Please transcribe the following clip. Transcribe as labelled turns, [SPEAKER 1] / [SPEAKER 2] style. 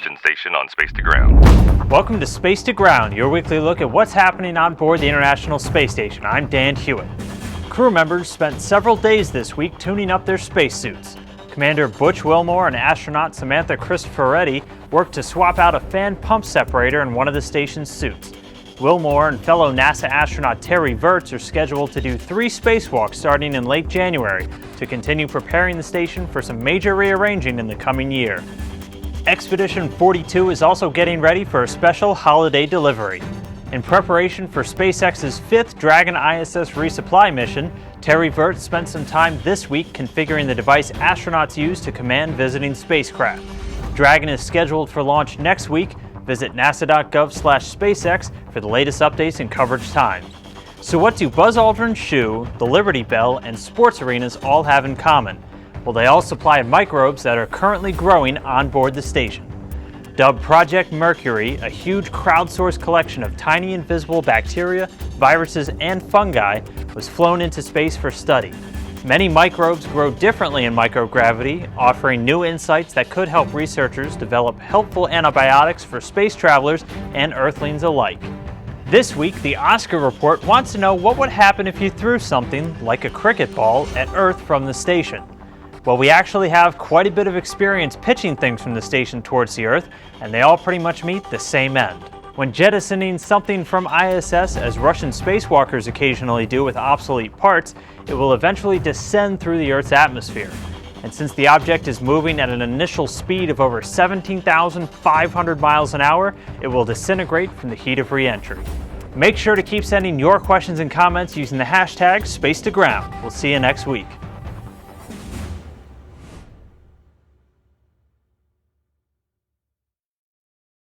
[SPEAKER 1] Mission Station on Space to Ground.
[SPEAKER 2] Welcome to Space to Ground, your weekly look at what's happening on board the International Space Station. I'm Dan Hewitt. Crew members spent several days this week tuning up their spacesuits. Commander Butch Wilmore and astronaut Samantha Cristoforetti worked to swap out a fan pump separator in one of the station's suits. Wilmore and fellow NASA astronaut Terry Virts are scheduled to do 3 spacewalks starting in late January to continue preparing the station for some major rearranging in the coming year. Expedition 42 is also getting ready for a special holiday delivery. In preparation for SpaceX's 5th Dragon ISS resupply mission, Terry Virts spent some time this week configuring the device astronauts use to command visiting spacecraft. Dragon is scheduled for launch next week. Visit nasa.gov/SpaceX for the latest updates and coverage time. So what do Buzz Aldrin's shoe, the Liberty Bell, and sports arenas all have in common? Well, they all supply microbes that are currently growing on board the station. Dubbed Project Mercury, a huge crowdsourced collection of tiny invisible bacteria, viruses, and fungi was flown into space for study. Many microbes grow differently in microgravity, offering new insights that could help researchers develop helpful antibiotics for space travelers and Earthlings alike. This week, the Oscar Report wants to know what would happen if you threw something like a cricket ball at Earth from the station. Well, we actually have quite a bit of experience pitching things from the station towards the Earth, and they all pretty much meet the same end. When jettisoning something from ISS, as Russian spacewalkers occasionally do with obsolete parts, it will eventually descend through the Earth's atmosphere. And since the object is moving at an initial speed of over 17,500 miles an hour, it will disintegrate from the heat of re-entry. Make sure to keep sending your questions and comments using the hashtag #SpaceToGround. We'll see you next week.